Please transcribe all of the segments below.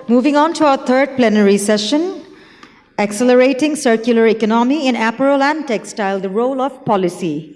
Moving on to our third plenary session, Accelerating Circular Economy in Apparel and Textile, the Role of Policy.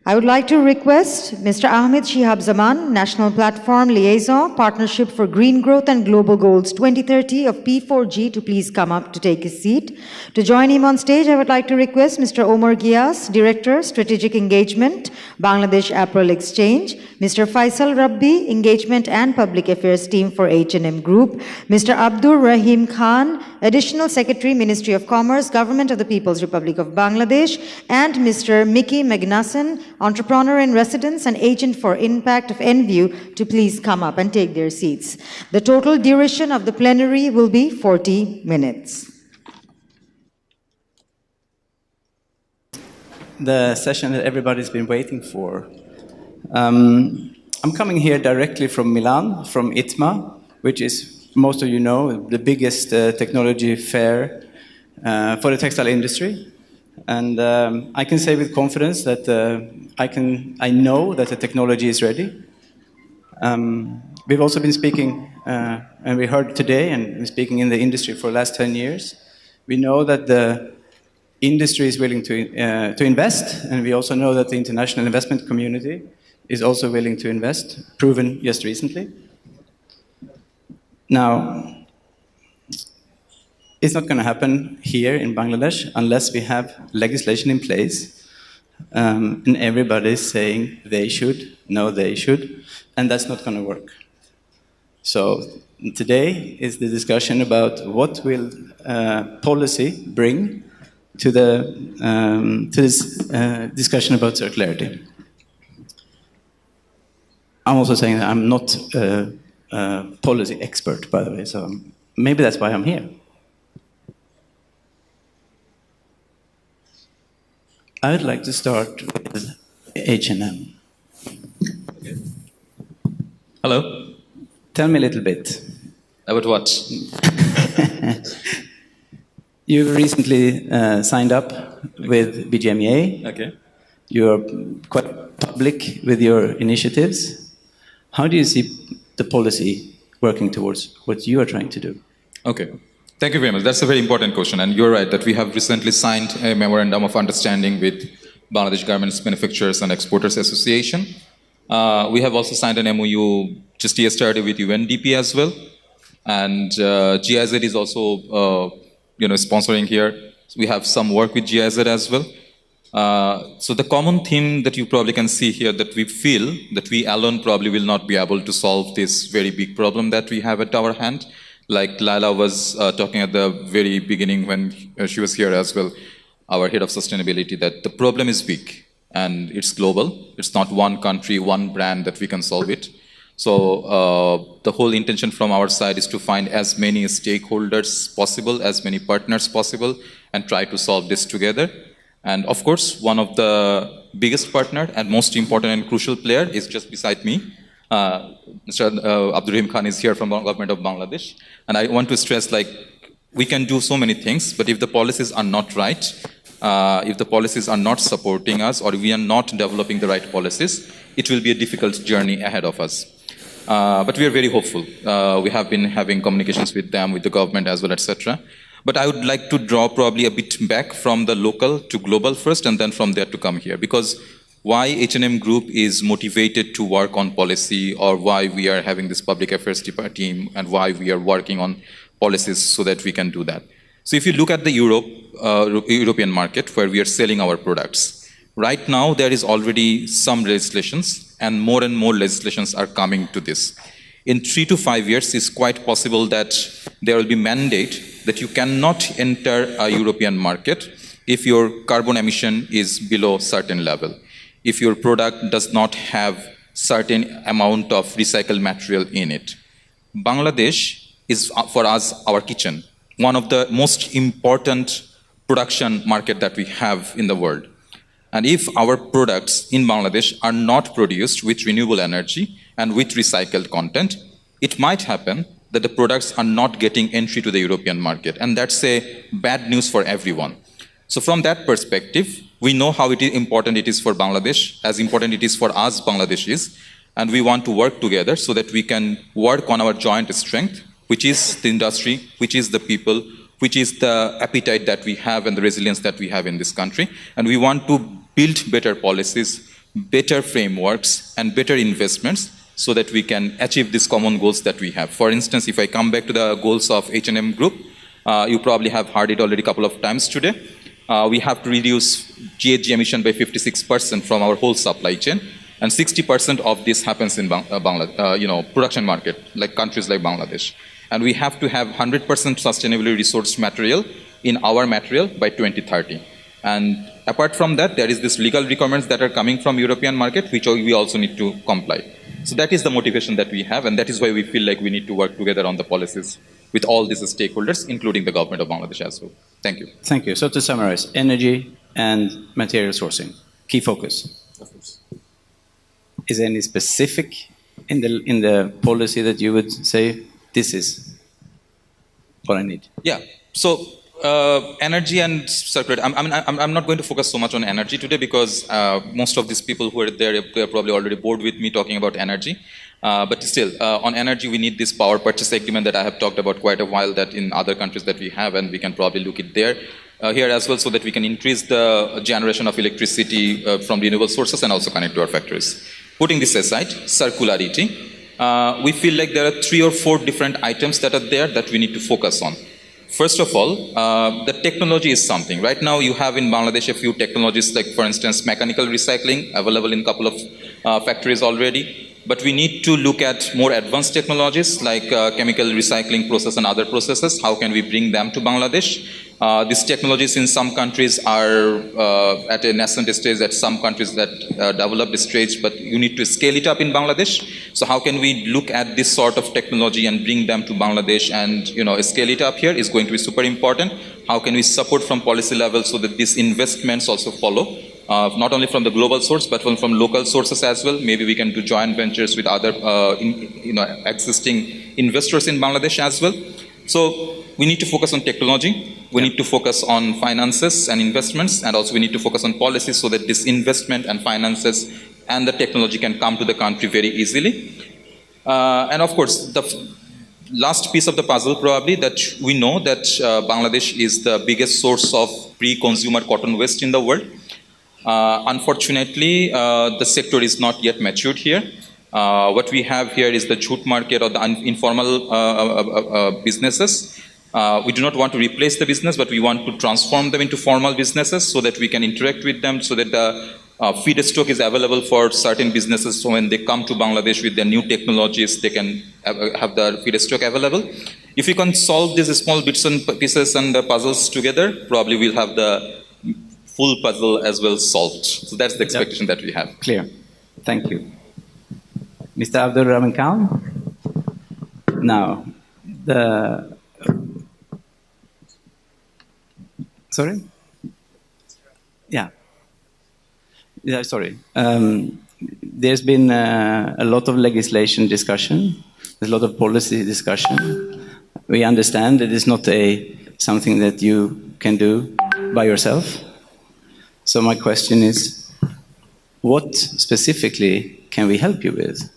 I would like to request Mr. Ahmed Shihab Zaman, National Platform Liaison, Partnership for Green Growth and Global Goals 2030 of P4G to please come up to take his seat. To join him on stage, I would like to request Mr. Omar Giyas, Director, Strategic Engagement, Bangladesh Apparel Exchange, Mr. Faisal Rabbi, Engagement and Public Affairs Team for H&M Group, Mr. Abdur Rahim Khan, Additional Secretary, Ministry of Commerce, Government of the People's Republic of Bangladesh, and Mr. Mickey Magnuson, Entrepreneur in Residence and Agent for Impact of Enview, to please come up and take their seats. The total duration of the plenary will be 40 minutes. The session that everybody's been waiting for. I'm coming here directly from Milan, from ITMA, which is, most of you know, the biggest technology fair for the textile industry. And I can say with confidence that I know that the technology is ready. We've also been speaking, and we heard today, and been speaking in the industry for the last 10 years. We know that the industry is willing to invest, and we also know that the international investment community is also willing to invest, proven just recently. Now, it's not going to happen here in Bangladesh unless we have legislation in place, and everybody's saying they should, no, they should, and that's not going to work. So today is the discussion about what will policy bring to this discussion about circularity. I'm also saying that I'm not a policy expert, by the way, so maybe that's why I'm here. I would like to start with H&M. Hello. Tell me a little bit. About what? You recently signed up with BGMEA. Okay. You're quite public with your initiatives. How do you see the policy working towards what you are trying to do? Okay. Thank you very much. That's a very important question. And you're right that we have recently signed a memorandum of understanding with Bangladesh Garments Manufacturers and Exporters Association. We have also signed an MOU just yesterday with UNDP as well. And GIZ is also sponsoring here. So we have some work with GIZ as well. So the common theme that you probably can see here, that we feel that we alone probably will not be able to solve this very big problem that we have at our hand. Like Laila was talking at the very beginning when she was here as well, our head of sustainability, that the problem is big and it's global. It's not one country, one brand that we can solve it. So the whole intention from our side is to find as many stakeholders possible, as many partners possible, and try to solve this together. And of course, one of the biggest partner and most important and crucial player is just beside me. Mr. Abdur Rahim Khan is here from the government of Bangladesh. And I want to stress, like, we can do so many things, but if the policies are not right, if the policies are not supporting us, or we are not developing the right policies, it will be a difficult journey ahead of us. But we are very hopeful. We have been having communications with them, with the government as well, etc. But I would like to draw probably a bit back from the local to global first, and then from there to come here. Because why H&M Group is motivated to work on policy, or why we are having this public affairs team, and why we are working on policies so that we can do that. So if you look at the European market where we are selling our products, right now there is already some legislations, and more legislations are coming to this. In 3 to 5 years, it's quite possible that there will be mandate that you cannot enter a European market if your carbon emission is below certain level, if your product does not have certain amount of recycled material in it. Bangladesh is, for us, our kitchen, one of the most important production market that we have in the world. And if our products in Bangladesh are not produced with renewable energy and with recycled content, it might happen that the products are not getting entry to the European market. And that's a bad news for everyone. So from that perspective, we know how important it is for Bangladesh, as important it is for us Bangladeshis, and we want to work together so that we can work on our joint strength which is the industry, which is the people, which is the appetite that we have and the resilience that we have in this country. And we want to build better policies, better frameworks, and better investments so that we can achieve these common goals that we have. For instance, if I come back to the goals of H&M Group, you probably have heard it already a couple of times today. We have to reduce GHG emission by 56% from our whole supply chain, and 60% of this happens in production market, like countries like Bangladesh. And we have to have 100% sustainably resourced material in our material by 2030. And apart from that, there is this legal requirements that are coming from European market, which we also need to comply. So that is the motivation that we have, and that is why we feel like we need to work together on the policies with all these stakeholders, including the government of Bangladesh as well. Thank you. Thank you. So to summarize, energy and material sourcing, key focus. Of course. Is there any specific in the policy that you would say, this is what I need? Yeah. So energy and circular. I'm not going to focus so much on energy today because most of these people who are there, they are probably already bored with me talking about energy. But still, on energy, we need this power purchase agreement that I have talked about quite a while, that in other countries that we have, and we can probably look it there. Here as well, so that we can increase the generation of electricity from renewable sources and also connect to our factories. Putting this aside, circularity. We feel like there are 3 or 4 different items that are there that we need to focus on. First of all, the technology is something. Right now, you have in Bangladesh a few technologies, like for instance, mechanical recycling, available in a couple of factories already. But we need to look at more advanced technologies like chemical recycling process and other processes. How can we bring them to Bangladesh? These technologies in some countries are at a nascent stage, at some countries that developed stage, but you need to scale it up in Bangladesh. So how can we look at this sort of technology and bring them to Bangladesh and scale it up here is going to be super important. How can we support from policy level so that these investments also follow? Not only from the global source, but from local sources as well. Maybe we can do joint ventures with other existing investors in Bangladesh as well. So we need to focus on technology. We need to focus on finances and investments, and also we need to focus on policies so that this investment and finances and the technology can come to the country very easily. And of course, the last piece of the puzzle probably, that we know that Bangladesh is the biggest source of pre-consumer cotton waste in the world. Unfortunately, the sector is not yet matured here. What we have here is the jute market or the informal businesses. We do not want to replace the business, but we want to transform them into formal businesses so that we can interact with them, so that the feedstock is available for certain businesses. So when they come to Bangladesh with their new technologies, they can have the feedstock available. If we can solve these small bits and pieces and the puzzles together, probably we'll have the full puzzle as well solved. So that's the expectation that we have. Clear. Thank you. Mr. Abdul Rahman Khan. Now, sorry? Yeah. Sorry. There's been a lot of legislation discussion. There's a lot of policy discussion. We understand that it's not something that you can do by yourself. So my question is, what specifically can we help you with?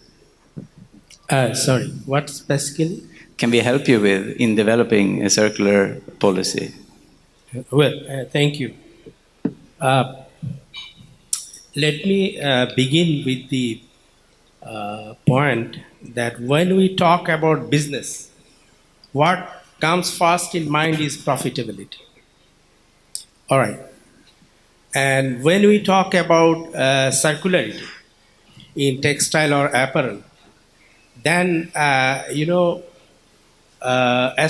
Sorry, what specifically? Can we help you with in developing a circular policy? Well, thank you. Let me begin with the point that when we talk about business, what comes first in mind is profitability. All right. And when we talk about circularity in textile or apparel, then, as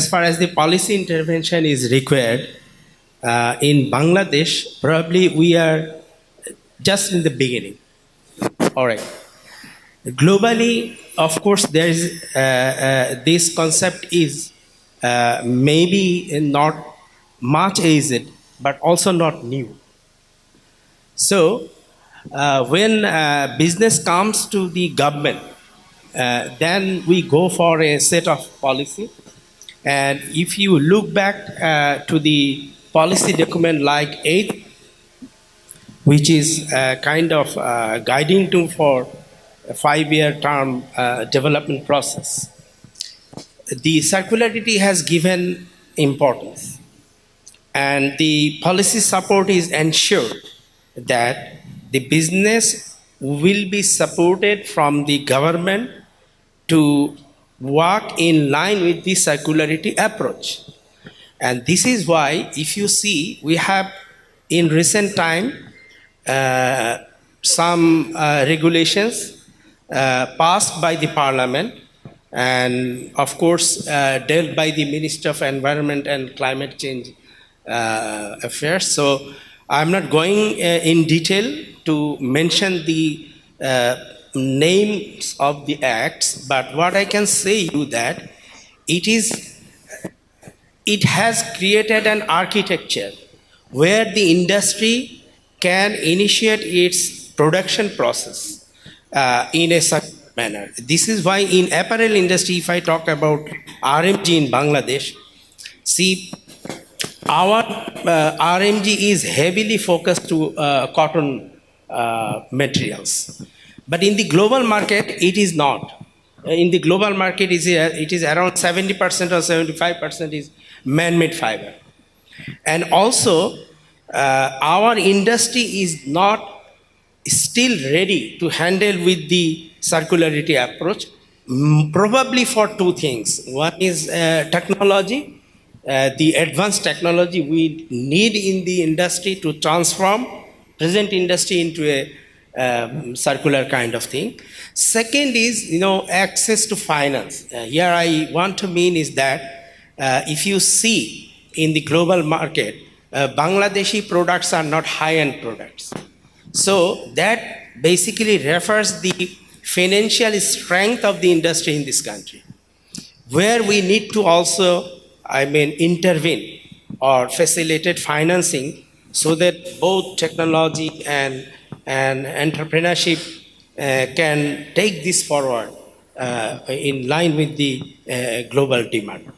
far as the policy intervention is required, in Bangladesh, probably we are just in the beginning. All right. Globally, of course, there is this concept is maybe not much aged, but also not new. So, when business comes to the government, then we go for a set of policy. And if you look back to the policy document like 8, which is kind of guiding tool for a 5-year term development process, the circularity has given importance, and the policy support is ensured that the business will be supported from the government to work in line with the circularity approach. And this is why, if you see, we have in recent time some regulations passed by the parliament, and of course dealt by the Minister of Environment and Climate Change Affairs. So I'm not going in detail to mention the names of the acts, but what I can say you that it has created an architecture where the industry can initiate its production process in a certain manner. This is why in apparel industry, if I talk about RMG in Bangladesh, see, our RMG is heavily focused to cotton materials. But in the global market, it is not. In the global market, it is around 70% or 75% is man-made fiber. And also, our industry is not still ready to handle with the circularity approach, probably for two things. One is technology, the advanced technology we need in the industry to transform present industry into a circular kind of thing. Second is, access to finance. Here I want to mean is that if you see in the global market, Bangladeshi products are not high-end products. So that basically refers the financial strength of the industry in this country, where we need to also, intervene or facilitate financing so that both technology and entrepreneurship can take this forward in line with the global demand.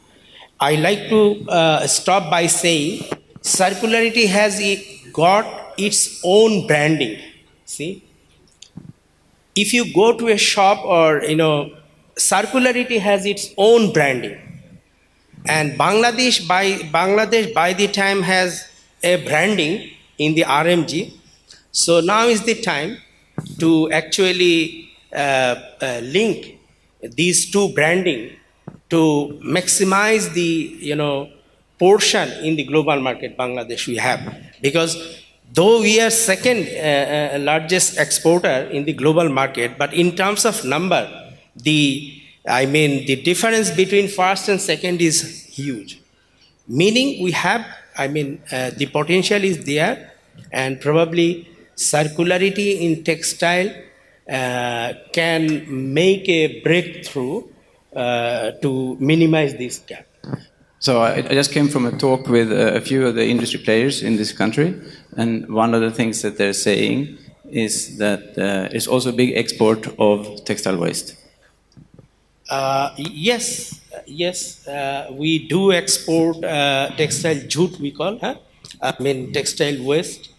I like to stop by saying circularity has got its own branding. See, if you go to a shop or circularity has its own branding, and Bangladesh by the time has a branding in the RMG. So now is the time to actually link these two branding to maximize the portion in the global market Bangladesh we have. Because though we are second largest exporter in the global market, but in terms of number, the difference between first and second is huge. Meaning we have, the potential is there, and probably circularity in textile can make a breakthrough to minimize this gap. So I just came from a talk with a few of the industry players in this country, and one of the things that they're saying is that it's also a big export of textile waste. Yes, we do export textile jute, we call, textile waste.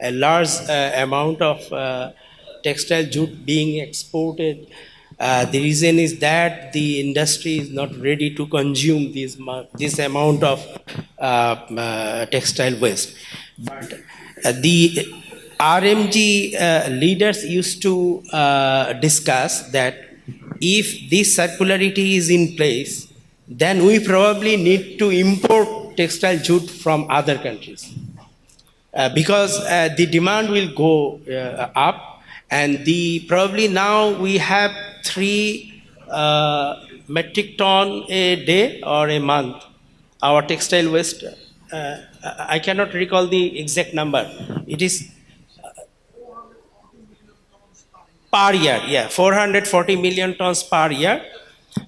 A large amount of textile jute being exported. The reason is that the industry is not ready to consume this amount of textile waste. But the RMG leaders used to discuss that if this circularity is in place, then we probably need to import textile jute from other countries. Because the demand will go up, and probably now we have 3 metric ton a day or a month, our textile waste. I cannot recall the exact number. It is per year, 440 million tons per year.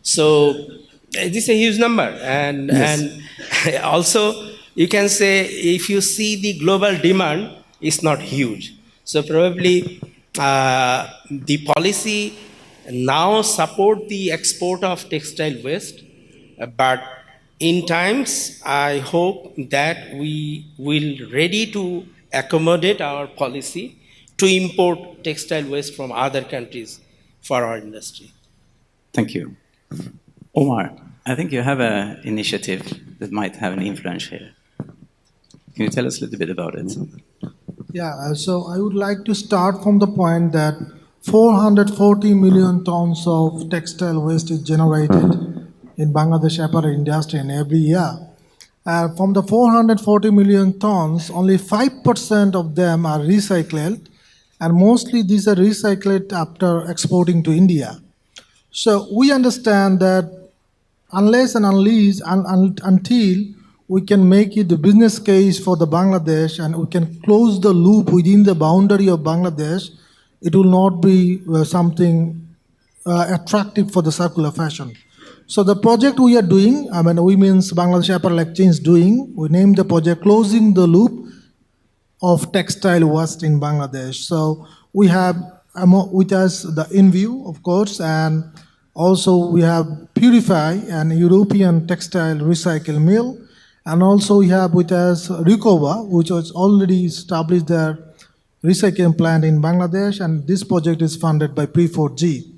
So this is a huge number, and also you can say if you see the global demand is not huge. So probably the policy now support the export of textile waste, but in times I hope that we will ready to accommodate our policy to import textile waste from other countries for our industry. Thank you. Omar. I think you have an initiative that might have an influence here. Can you tell us a little bit about it? Yeah, so I would like to start from the point that 440 million tons of textile waste is generated in Bangladesh apparel industry in every year. From the 440 million tons, only 5% of them are recycled, and mostly these are recycled after exporting to India. So we understand that unless and until we can make it the business case for the Bangladesh and we can close the loop within the boundary of Bangladesh, it will not be something attractive for the circular fashion. So the project we are doing, we means Bangladesh Apparel Exchange doing, we named the project Closing the Loop of Textile Waste in Bangladesh. So we have with us the InView, of course, and also we have Purify, an European textile recycle mill, and also we have with us Recover, which was already established their recycling plant in Bangladesh, and this project is funded by P4G.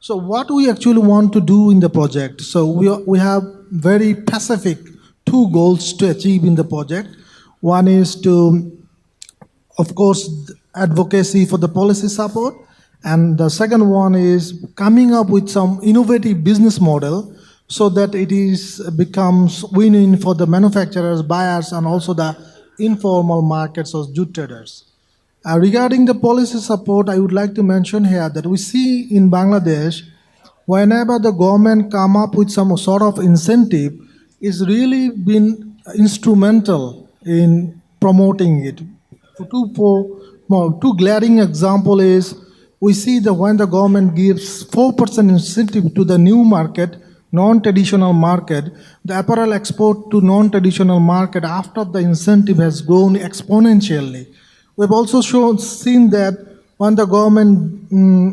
So what we actually want to do in the project, so we have very specific two goals to achieve in the project. One is to, of course, advocacy for the policy support, and the second one is coming up with some innovative business model so that becomes win-win for the manufacturers, buyers, and also the informal markets or jute traders. Regarding the policy support, I would like to mention here that we see in Bangladesh, whenever the government come up with some sort of incentive, it's really been instrumental in promoting it. Two glaring example is, we see that when the government gives 4% incentive to the new market, non-traditional market, the apparel export to non-traditional market after the incentive has grown exponentially. We've also seen that when the government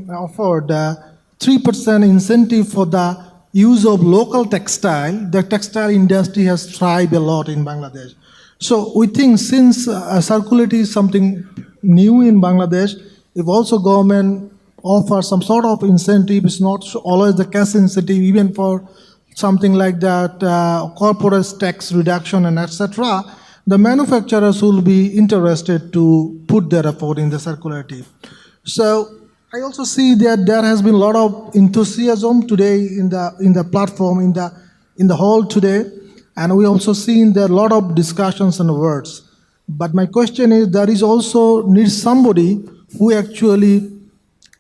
offered 3% incentive for the use of local textile, the textile industry has thrived a lot in Bangladesh. So we think since circularity is something new in Bangladesh, if also government offers some sort of incentive, it's not always the cash incentive, even for something like that, corporate tax reduction and etc., the manufacturers will be interested to put their effort in the circularity. So I also see that there has been a lot of enthusiasm today in the platform, in the hall today, and we also seen there a lot of discussions and words. But my question is, there is also needs somebody who actually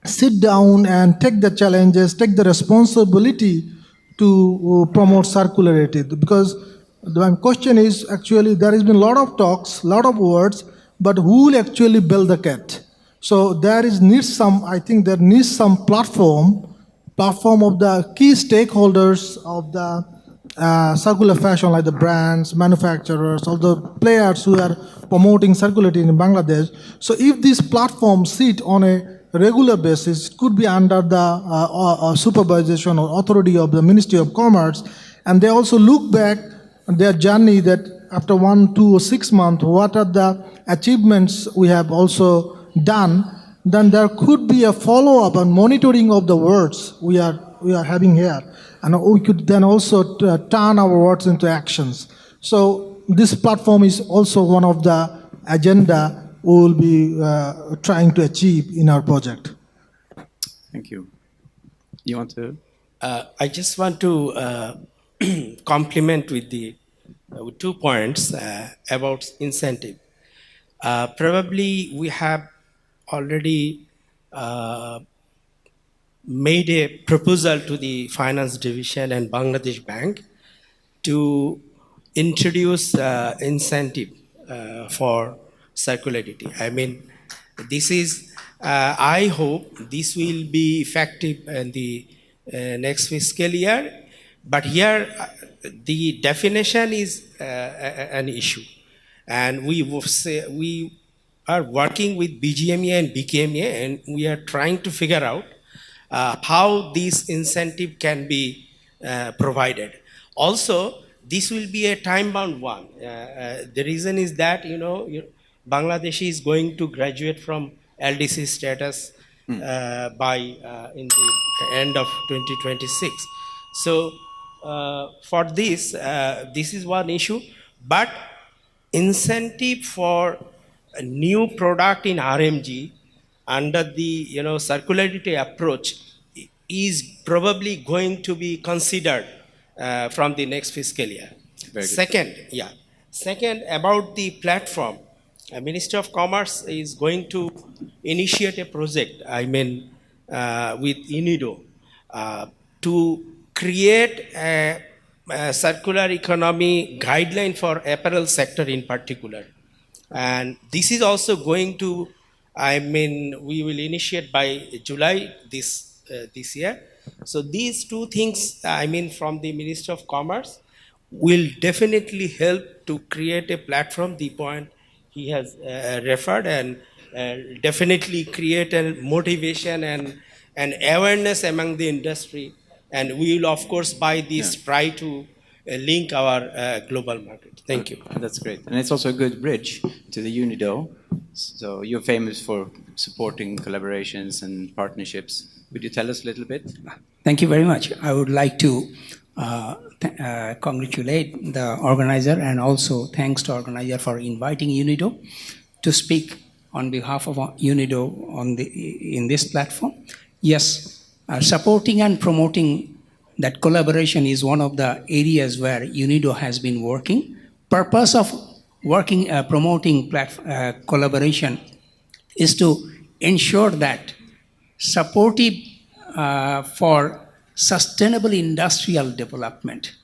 sit down and take the challenges, take the responsibility to promote circularity. Because my question is, actually, there has been a lot of talks, a lot of words, but who will actually build the cat? So there needs some platform of the key stakeholders of the circular fashion, like the brands, manufacturers, all the players who are promoting circularity in Bangladesh. So if these platforms sit on a regular basis, it could be under the supervision or authority of the Ministry of Commerce, and they also look back on their journey that after 1, 2, or 6 months, what are the achievements we have also done, then there could be a follow-up and monitoring of the words we are having here. And we could then also turn our words into actions. So this platform is also one of the agenda we will be trying to achieve in our project. Thank you. You want to? I just want to complement with 2 points about incentive. Probably we have already made a proposal to the Finance Division and Bangladesh Bank to introduce incentive for circularity. I mean, this is, I hope this will be effective in the next fiscal year, but here the definition is an issue. And we are working with BGMA and BKMA, and we are trying to figure out how this incentive can be provided. Also, this will be a time-bound one. The reason is that, Bangladesh is going to graduate from LDC status by in the end of 2026. So for this, this is one issue, but incentive for a new product in RMG under the circularity approach is probably going to be considered from the next fiscal year. Very good. Second, about the platform, Ministry of Commerce is going to initiate a project, with UNIDO, to create a circular economy guideline for apparel sector in particular. And this is also going to, we will initiate by July this year. So these two things, from the Ministry of Commerce, will definitely help to create a platform, the point he has referred, and definitely create a motivation and awareness among the industry. And we will, of course, by this try to link our global market. Thank you. That's great. And it's also a good bridge to the UNIDO. So you're famous for supporting collaborations and partnerships. Would you tell us a little bit? Thank you very much. I would like to congratulate the organizer, and also thanks to organizer for inviting UNIDO to speak on behalf of UNIDO in this platform. Yes, supporting and promoting that collaboration is one of the areas where UNIDO has been working. Purpose of working, promoting collaboration is to ensure that supportive for sustainable industrial development.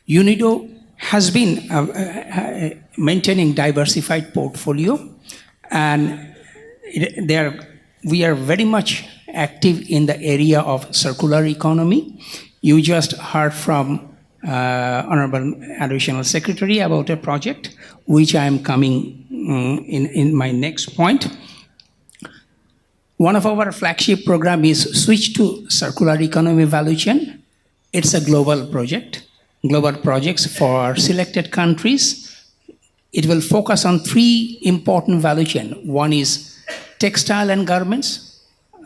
UNIDO has been maintaining diversified portfolio, and we are very much active in the area of circular economy. You just heard from Honorable Additional Secretary about a project, which I am coming in my next point. One of our flagship program is Switch to Circular Economy Value Chain. It's a global project, global projects for selected countries. It will focus on 3 important value chain. One is textile and garments,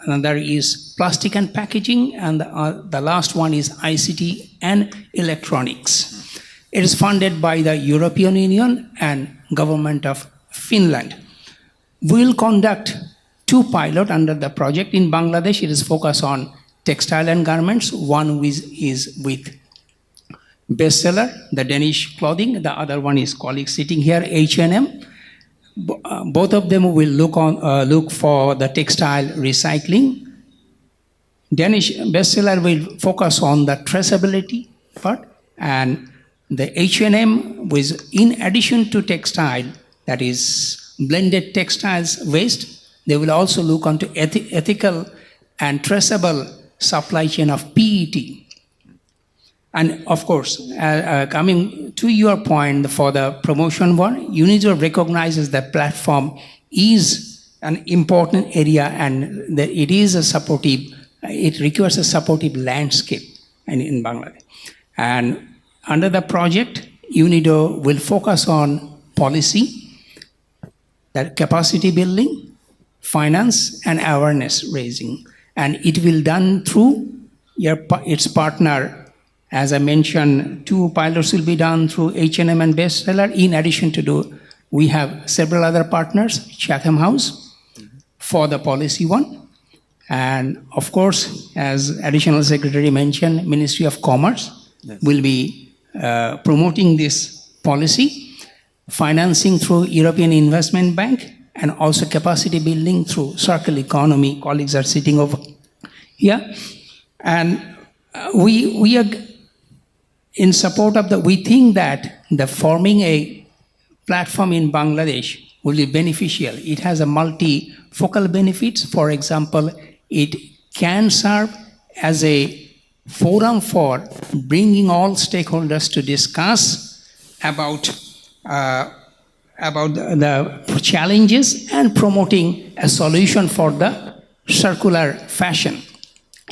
another is plastic and packaging, and the last one is ICT and electronics. It is funded by the European Union and Government of Finland. We will conduct 2 pilots under the project. In Bangladesh, it is focused on textile and garments. One is with bestseller, the Danish clothing. The other one is colleague sitting here, H&M. Both of them will look for the textile recycling. Danish bestseller will focus on the traceability part, and the H&M was, in addition to textile, that is blended textiles waste, they will also look onto ethical and traceable supply chain of PET. And of course, coming to your point for the promotion one, UNIDO recognizes that platform is an important area, and that it is a supportive, it requires a supportive landscape in Bangladesh. And under the project, UNIDO will focus on policy, that capacity building, finance, and awareness raising. And it will done through its partner. As I mentioned, 2 pilots will be done through H&M and Bestseller. In addition to we have several other partners, Chatham House for the policy one. And of course, as Additional Secretary mentioned, Ministry of Commerce will be promoting this policy, financing through European Investment Bank, and also capacity building through circular economy. Colleagues are sitting over here. And we are in support of we think that the forming a platform in Bangladesh will be beneficial. It has a multifocal benefits. For example, it can serve as a forum for bringing all stakeholders to discuss about the challenges and promoting a solution for the circular fashion.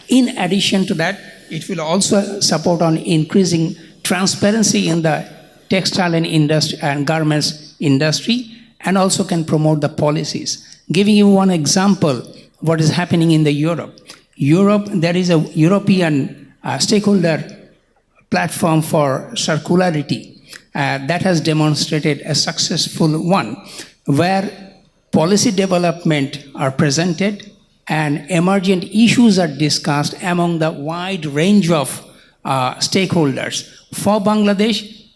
In addition to that, it will also support on increasing transparency in the textile and garments industry, and also can promote the policies. Giving you one example, what is happening in Europe. There is a European stakeholder platform for circularity that has demonstrated a successful one, where policy development are presented and emergent issues are discussed among the wide range of stakeholders. For Bangladesh,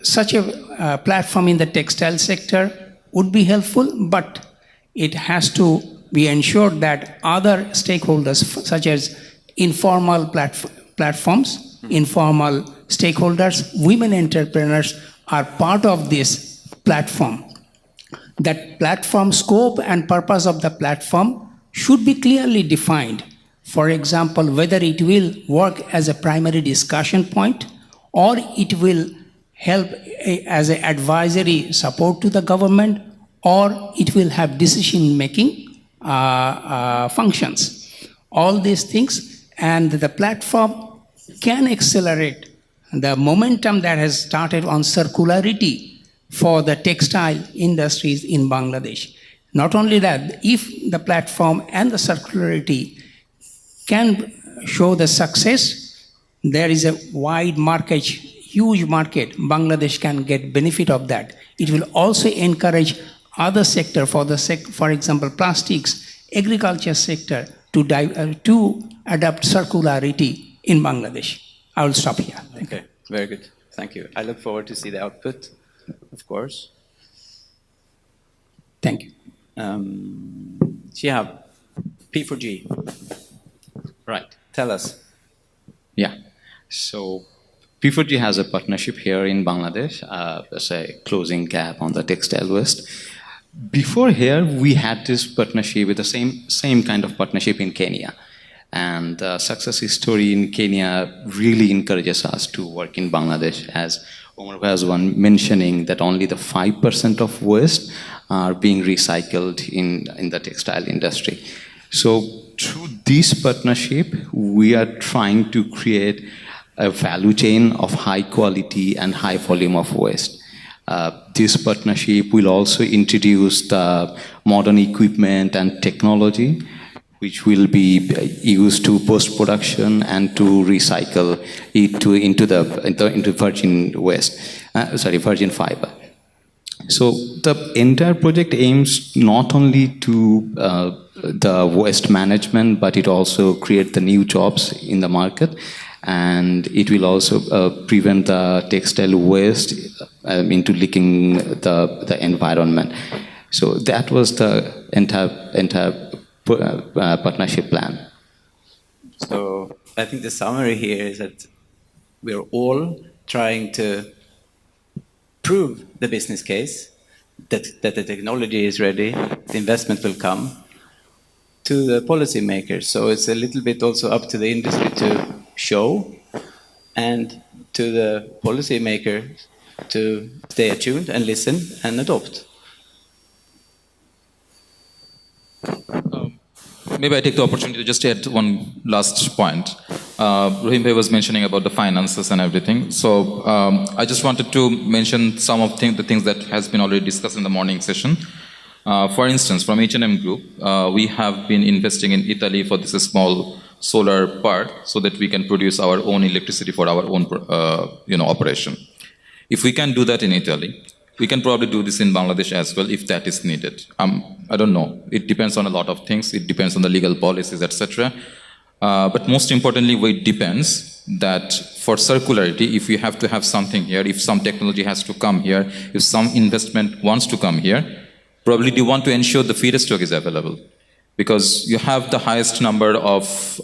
such a platform in the textile sector would be helpful, but it has to be ensured that other stakeholders, such as informal platforms, informal stakeholders, women entrepreneurs, are part of this platform. That platform scope and purpose of the platform should be clearly defined. For example, whether it will work as a primary discussion point or it will help as an advisory support to the government, or it will have decision-making functions. All these things, and the platform can accelerate the momentum that has started on circularity for the textile industries in Bangladesh. Not only that, if the platform and the circularity can show the success, there is a wide market, huge market. Bangladesh can get benefit of that. It will also encourage other sector, for example, plastics, agriculture sector, to adopt circularity in Bangladesh. I will stop here. Okay, very good. Thank you. I look forward to see the output, of course. Thank you. Shihab, P4G. Right. Tell us. Yeah. So P4G has a partnership here in Bangladesh as a closing gap on the textile waste. Before here, we had this partnership with the same kind of partnership in Kenya. And the success story in Kenya really encourages us to work in Bangladesh, as Omar was mentioning that only the 5% of waste are being recycled in the textile industry. So through this partnership, we are trying to create a value chain of high quality and high volume of waste. This partnership will also introduce the modern equipment and technology which will be used to post-production and to recycle it into virgin waste, virgin fiber. So the entire project aims not only to the waste management, but it also create the new jobs in the market, and it will also prevent the textile waste into leaking the environment. So that was the entire partnership plan. So I think the summary here is that we're all trying to prove the business case, that the technology is ready, the investment will come, to the policymakers. So it's a little bit also up to the industry to show, and to the policymakers to stay attuned and listen and adopt. Maybe I take the opportunity to just add one last point. Rahim Bhai was mentioning about the finances and everything. So I just wanted to mention some of the things that has been already discussed in the morning session. For instance, from H&M Group, we have been investing in Italy for this small solar park so that we can produce our own electricity for our own operation. If we can do that in Italy, we can probably do this in Bangladesh as well if that is needed. I don't know. It depends on a lot of things. It depends on the legal policies, etc. But most importantly, it depends that for circularity, if you have to have something here, if some technology has to come here, if some investment wants to come here, probably you want to ensure the feedstock is available. Because you have the highest number of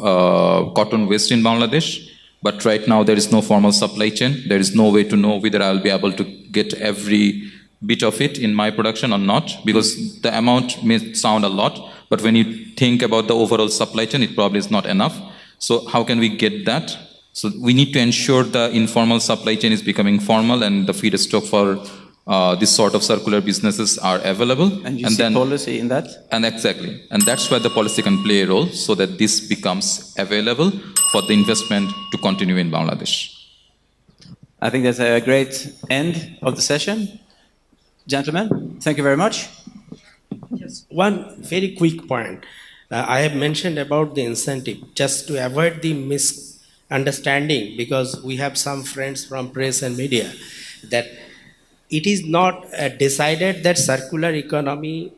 cotton waste in Bangladesh, but right now there is no formal supply chain. There is no way to know whether I'll be able to get every bit of it in my production or not, because the amount may sound a lot, but when you think about the overall supply chain, it probably is not enough. So how can we get that? So we need to ensure the informal supply chain is becoming formal and the feedstock for this sort of circular businesses are available. And you see policy in that? And exactly. And that's where the policy can play a role so that this becomes available for the investment to continue in Bangladesh. I think that's a great end of the session. Gentlemen, thank you very much. Just one very quick point. I have mentioned about the incentive, just to avoid the understanding, because we have some friends from press and media, that it is not decided that circular economy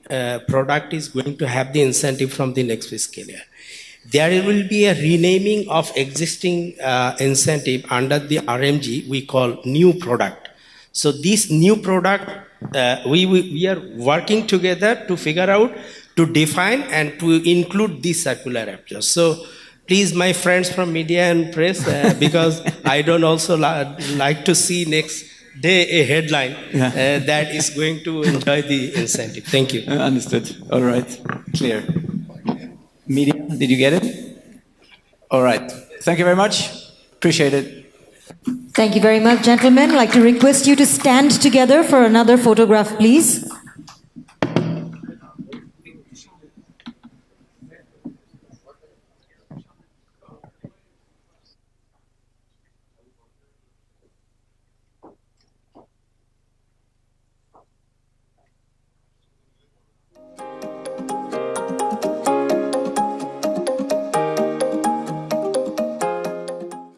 product is going to have the incentive from the next fiscal year. There will be a renaming of existing incentive under the RMG we call new product. So this new product, we are working together to figure out, to define and to include this circular approach. So please, my friends from media and press, because I don't also like to see next day a headline that is going to enjoy the incentive. Thank you. Understood. All right. Clear. Media, did you get it? All right. Thank you very much. Appreciate it. Thank you very much, gentlemen. I'd like to request you to stand together for another photograph, please.